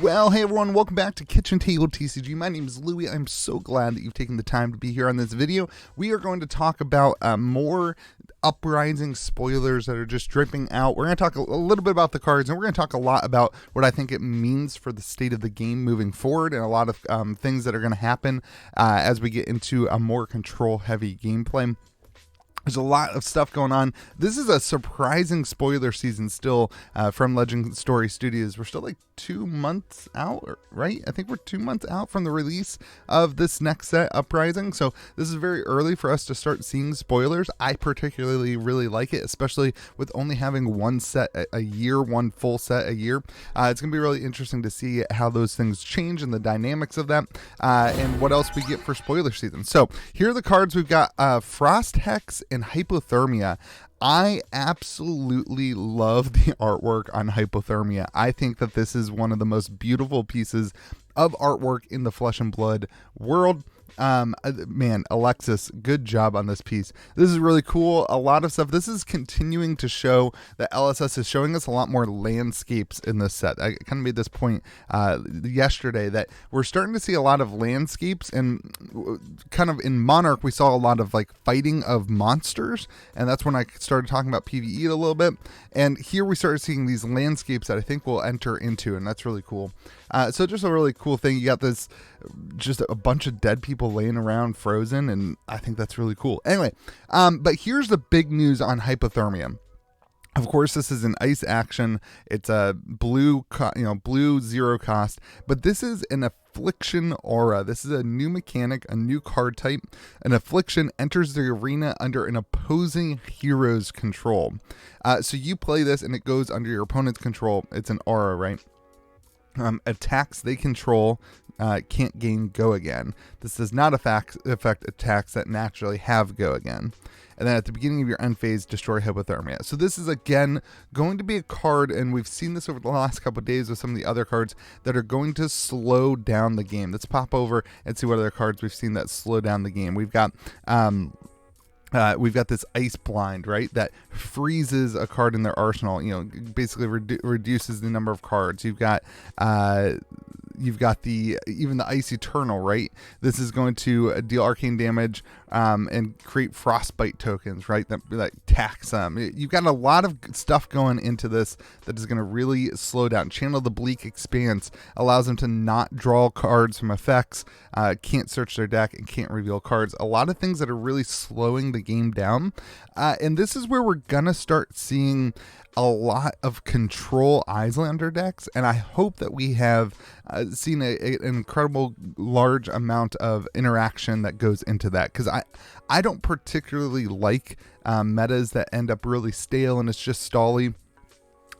Well, hey everyone, welcome back to Kitchen Table TCG. My name is Louie. I'm so glad that you've taken the time to be here on this video. We are going to talk about more Uprising spoilers that are just dripping out. We're going to talk a little bit about the cards, and we're going to talk a lot about what I think it means for the state of the game moving forward, and a lot of things that are going to happen as we get into a more control-heavy gameplay. There's a lot of stuff going on. This is a surprising spoiler season still from Legend Story Studios. We're still like 2 months out, right? I think we're 2 months out from the release of this next set, Uprising. So this is very early for us to start seeing spoilers. I particularly really like it, especially with only having one set a year, one full set a year. It's going to be really interesting to see how those things change and the dynamics of that and what else we get for spoiler season. So here are the cards. We've got Frost Hex and Hypothermia. I absolutely love the artwork on Hypothermia. I think that this is one of the most beautiful pieces of artwork in the Flesh and Blood world. Man, Alexis, good job on this piece. This is really cool. A lot of stuff. This is continuing to show that LSS is showing us a lot more landscapes in this set. I kind of made this point yesterday that we're starting to see a lot of landscapes, and kind of in Monarch we saw a lot of like fighting of monsters, and that's when I started talking about PvE a little bit. And here we started seeing these landscapes that I think we'll enter into, and that's really cool. So just a really cool thing. You got this, just a bunch of dead people laying around frozen, and I think that's really cool. Anyway, but here's the big news on Hypothermia. Of course, this is an ice action. It's a blue 0 cost, but this is an Affliction aura. This is a new mechanic, a new card type. An Affliction enters the arena under an opposing hero's control. So you play this, and it goes under your opponent's control. It's an aura, right? Attacks they control can't gain go again. This does not affect attacks that naturally have go again. And then at the beginning of your end phase, destroy Hypothermia. So this is again going to be a card, and we've seen this over the last couple of days with some of the other cards that are going to slow down the game. Let's pop over and see what other cards we've seen that slow down the game. We've got this Ice Blind, right? That freezes a card in their arsenal. You know, basically reduces the number of cards. You've got even the Ice Eternal, right? This is going to deal arcane damage and create frostbite tokens, right? That tax them. You've got a lot of stuff going into this that is going to really slow down. Channel the Bleak Expanse allows them to not draw cards from effects, can't search their deck, and can't reveal cards. A lot of things that are really slowing the game down. And this is where we're going to start seeing a lot of control Iyslander decks, and I hope that we have seen an incredible large amount of interaction that goes into that, because I don't particularly like metas that end up really stale and it's just stally.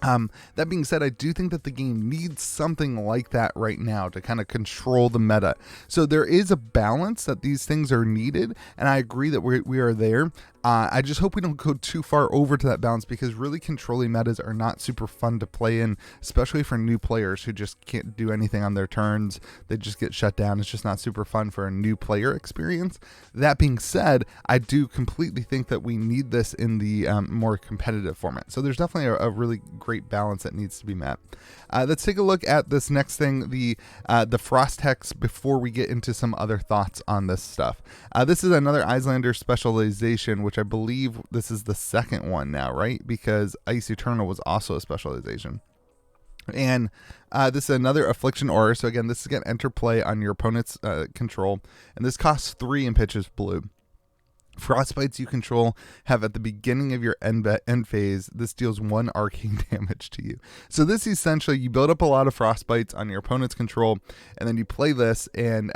That being said, I do think that the game needs something like that right now to kind of control the meta. So there is a balance that these things are needed, and I agree that we are there. I just hope we don't go too far over to that balance, because really controlling metas are not super fun to play in, especially for new players who just can't do anything on their turns. They just get shut down. It's just not super fun for a new player experience. That being said, I do completely think that we need this in the more competitive format. So there's definitely a really great balance that needs to be met. Let's take a look at this next thing, the Frost Hex, before we get into some other thoughts on this stuff. This is another Iyslander specialization, which I believe this is the second one now, right? Because Ice Eternal was also a specialization. And this is another Affliction aura. So again, this is going to enter play on your opponent's control, and this costs 3 and pitches blue. Frostbites you control have at the beginning of your end phase. This deals 1 arcane damage to you. So this essentially, you build up a lot of Frostbites on your opponent's control, and then you play this, and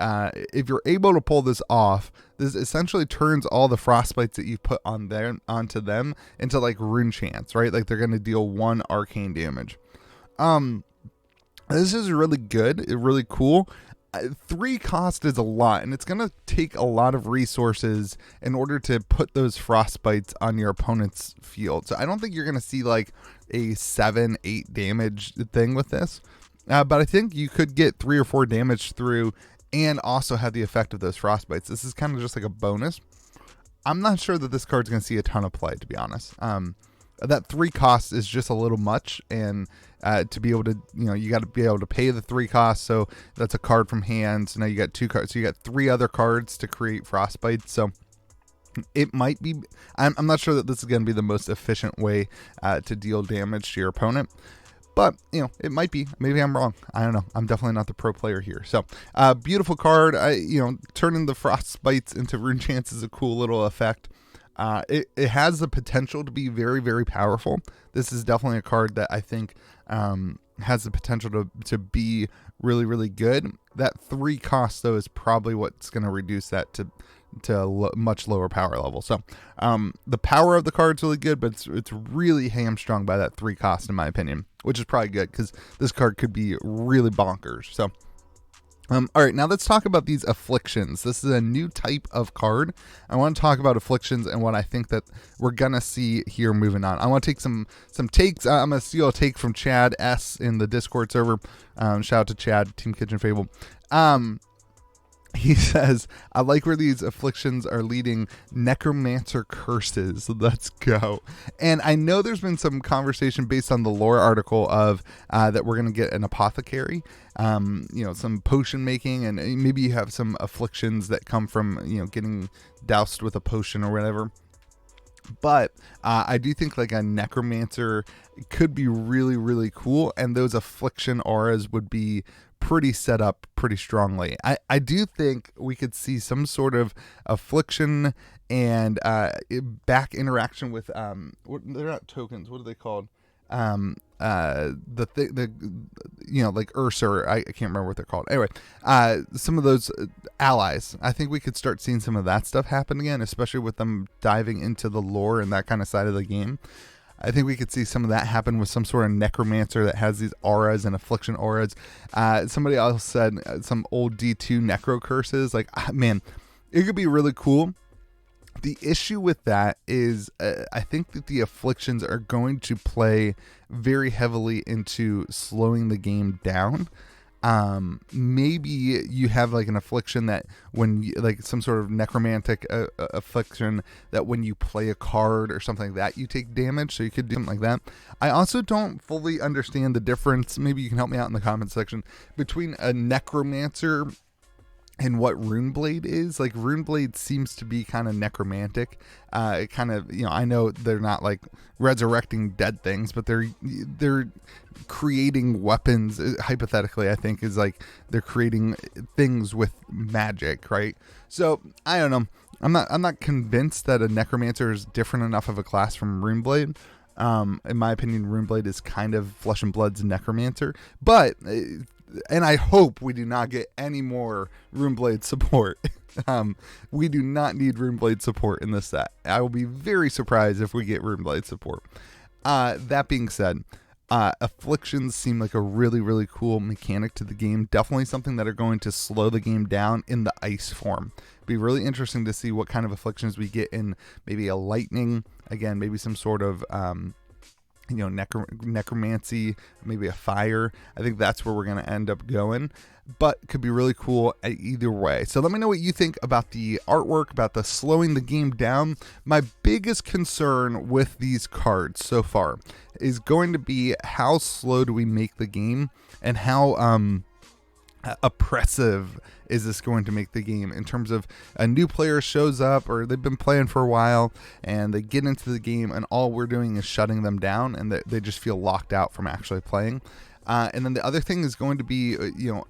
if you're able to pull this off, this essentially turns all the Frostbites that you put on there onto them into like rune chants, right? Like they're going to deal 1 arcane damage. This is really good, really cool. 3 cost is a lot, and it's going to take a lot of resources in order to put those Frostbites on your opponent's field. So I don't think you're going to see like a 7-8 damage thing with this, but I think you could get 3 or 4 damage through and also have the effect of those Frostbites. This is kind of just like a bonus. I'm not sure that this card's going to see a ton of play, to be honest. that 3 cost is just a little much, and to be able to, you got to be able to pay the 3 costs. So that's a card from hand. So now you got 2 cards. So you got 3 other cards to create Frostbite. So it might be, I'm not sure that this is going to be the most efficient way to deal damage to your opponent. But, it might be. Maybe I'm wrong. I don't know. I'm definitely not the pro player here. So, beautiful card. Turning the Frostbites into Rune Chance is a cool little effect. It has the potential to be very, very powerful. This is definitely a card that I think has the potential to be really, really good. That 3 cost, though, is probably what's going to reduce that to a much lower power level. So the power of the card's really good, but it's really hamstrung by that 3 cost, in my opinion, which is probably good because this card could be really bonkers. So all right, now let's talk about these Afflictions. This is a new type of card. I want to talk about Afflictions and what I think that we're gonna see here moving on. I want to take some takes. I'm gonna steal a take from Chad S in the Discord server. Shout out to Chad, Team Kitchen Fable. He says, I like where these Afflictions are leading necromancer curses. Let's go. And I know there's been some conversation based on the lore article of that we're going to get an apothecary, some potion making, and maybe you have some Afflictions that come from, getting doused with a potion or whatever. But I do think like a necromancer could be really, really cool. And those Affliction auras would be pretty set up pretty strongly. I do think we could see some sort of Affliction and back interaction with they're not tokens. What are they called? Like Ursa, I can't remember what they're called. Anyway, some of those allies, I think we could start seeing some of that stuff happen again, especially with them diving into the lore and that kind of side of the game. I think we could see some of that happen with some sort of necromancer that has these auras and Affliction auras. Somebody else said some old D2 necro curses. Like, man, it could be really cool. The issue with that is I think that the Afflictions are going to play very heavily into slowing the game down. Maybe you have like an Affliction that when you, like some sort of necromantic Affliction that when you play a card or something like that, you take damage. So you could do something like that. I also don't fully understand the difference. Maybe you can help me out in the comment section between a necromancer and what Runeblade is. Like Runeblade seems to be kind of necromantic. It kind of, I know they're not like resurrecting dead things, but they're creating weapons. Hypothetically, I think is like they're creating things with magic, right? So I don't know. I'm not convinced that a necromancer is different enough of a class from Runeblade. In my opinion, Runeblade is kind of Flesh and Blood's necromancer, but. And I hope we do not get any more Runeblade support. We do not need Runeblade support in this set. I will be very surprised if we get Runeblade support. That being said, Afflictions seem like a really, really cool mechanic to the game. Definitely something that are going to slow the game down in the ice form. Be really interesting to see what kind of Afflictions we get in maybe a lightning. Again, maybe some sort of... necromancy, maybe a fire. I think that's where we're going to end up going, but could be really cool either way. So let me know what you think about the artwork, about the slowing the game down. My biggest concern with these cards so far is going to be how slow do we make the game and how oppressive is this going to make the game in terms of a new player shows up or they've been playing for a while and they get into the game and all we're doing is shutting them down and they just feel locked out from actually playing. And then the other thing is going to be,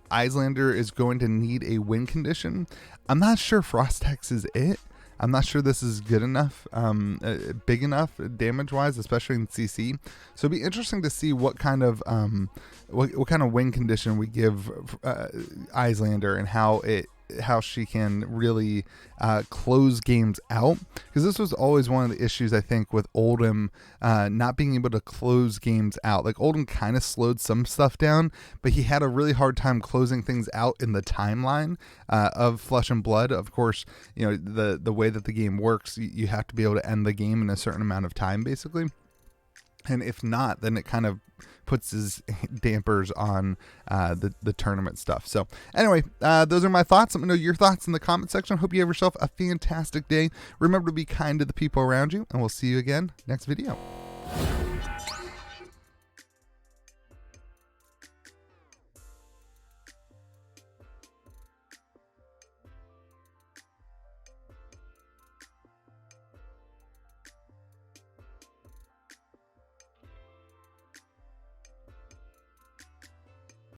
Iyslander is going to need a win condition. I'm not sure Frost Hex is it. I'm not sure this is good enough, big enough damage-wise, especially in CC. So it'd be interesting to see what kind of what kind of win condition we give Iyslander and how she can really close games out, because this was always one of the issues I think with Oldhim not being able to close games out. Like Oldhim kind of slowed some stuff down, but he had a really hard time closing things out in the timeline of Flesh and Blood. Of course, the way that the game works, you have to be able to end the game in a certain amount of time basically, and if not, then it kind of puts his dampers on the tournament stuff. So anyway, those are my thoughts. Let me know your thoughts in the comment section. Hope you have yourself a fantastic day. Remember to be kind to the people around you, and we'll see you again next video.